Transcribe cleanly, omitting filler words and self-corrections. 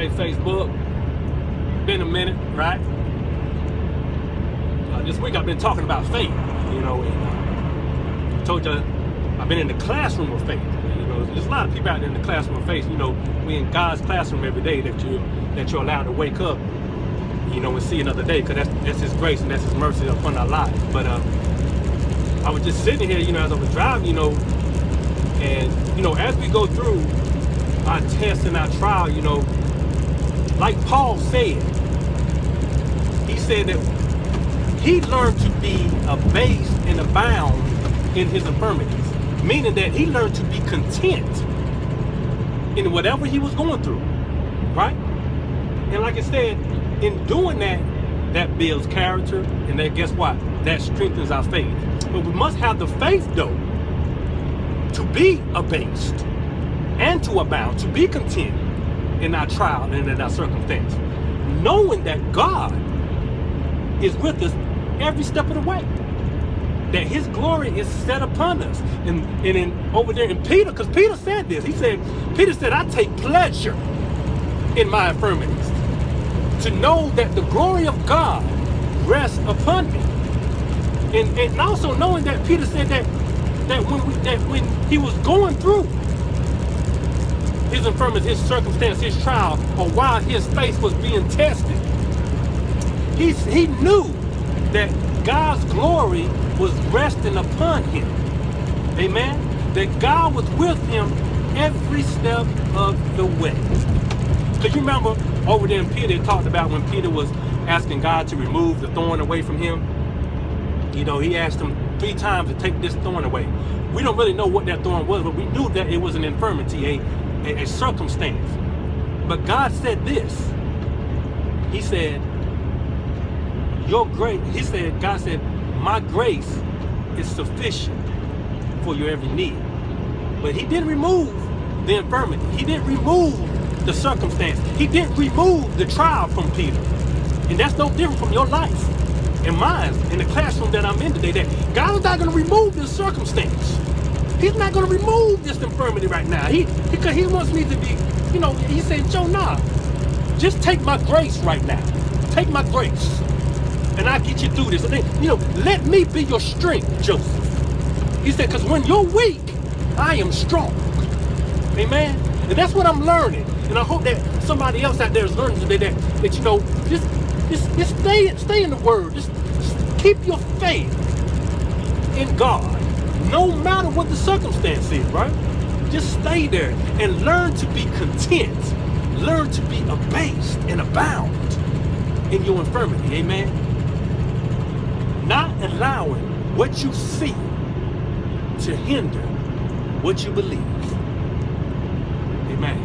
Hey, Facebook, been a minute, right? This week I've been talking about faith, you know, and I told you I've been in the classroom of faith. You know, there's a lot of people out there in the classroom of faith. You know, we in God's classroom every day that you're allowed to wake up, you know, and see another day, because that's His grace and that's His mercy upon our lives. But I was just sitting here, you know, as I was driving, you know, and, you know, as we go through our test and our trial, you know, like Paul said, he said that he learned to be abased and abound in his infirmities, meaning that he learned to be content in whatever he was going through, right? And like I said, in doing that, that builds character, and then guess what? That strengthens our faith. But we must have the faith, though, to be abased and to abound, to be content in our trial and in our circumstance, knowing that God is with us every step of the way, that His glory is set upon us. And over there in Peter, because Peter said this, Peter said, I take pleasure in my infirmities, to know that the glory of God rests upon me. And also knowing that Peter said that when he was going through his infirmity, his circumstance, his trial, or while his faith was being tested, he knew that God's glory was resting upon him. Amen? That God was with him every step of the way. Because you remember over there in Peter, it talked about when Peter was asking God to remove the thorn away from him. You know, he asked him 3 times to take this thorn away. We don't really know what that thorn was, but we knew that it was an infirmity, a circumstance. But God said this. He said, your grace, God said, my grace is sufficient for your every need. But He didn't remove the infirmity. He didn't remove the circumstance. He didn't remove the trial from Peter. And that's no different from your life and mine in the classroom that I'm in today, that God is not going to remove this circumstance. He's not going to remove this infirmity right now. Because He wants me to be, you know, He said, Joe, nah, just take my grace right now. Take my grace, and I'll get you through this. And then, you know, let me be your strength, Joseph. He said, because when you're weak, I am strong. Amen? And that's what I'm learning. And I hope that somebody else out there is learning today that you know, just stay in the Word. Just keep your faith in God, no matter what the circumstance is, right? Just stay there and learn to be content. Learn to be abased and abound in your infirmity. Amen? Not allowing what you see to hinder what you believe. Amen.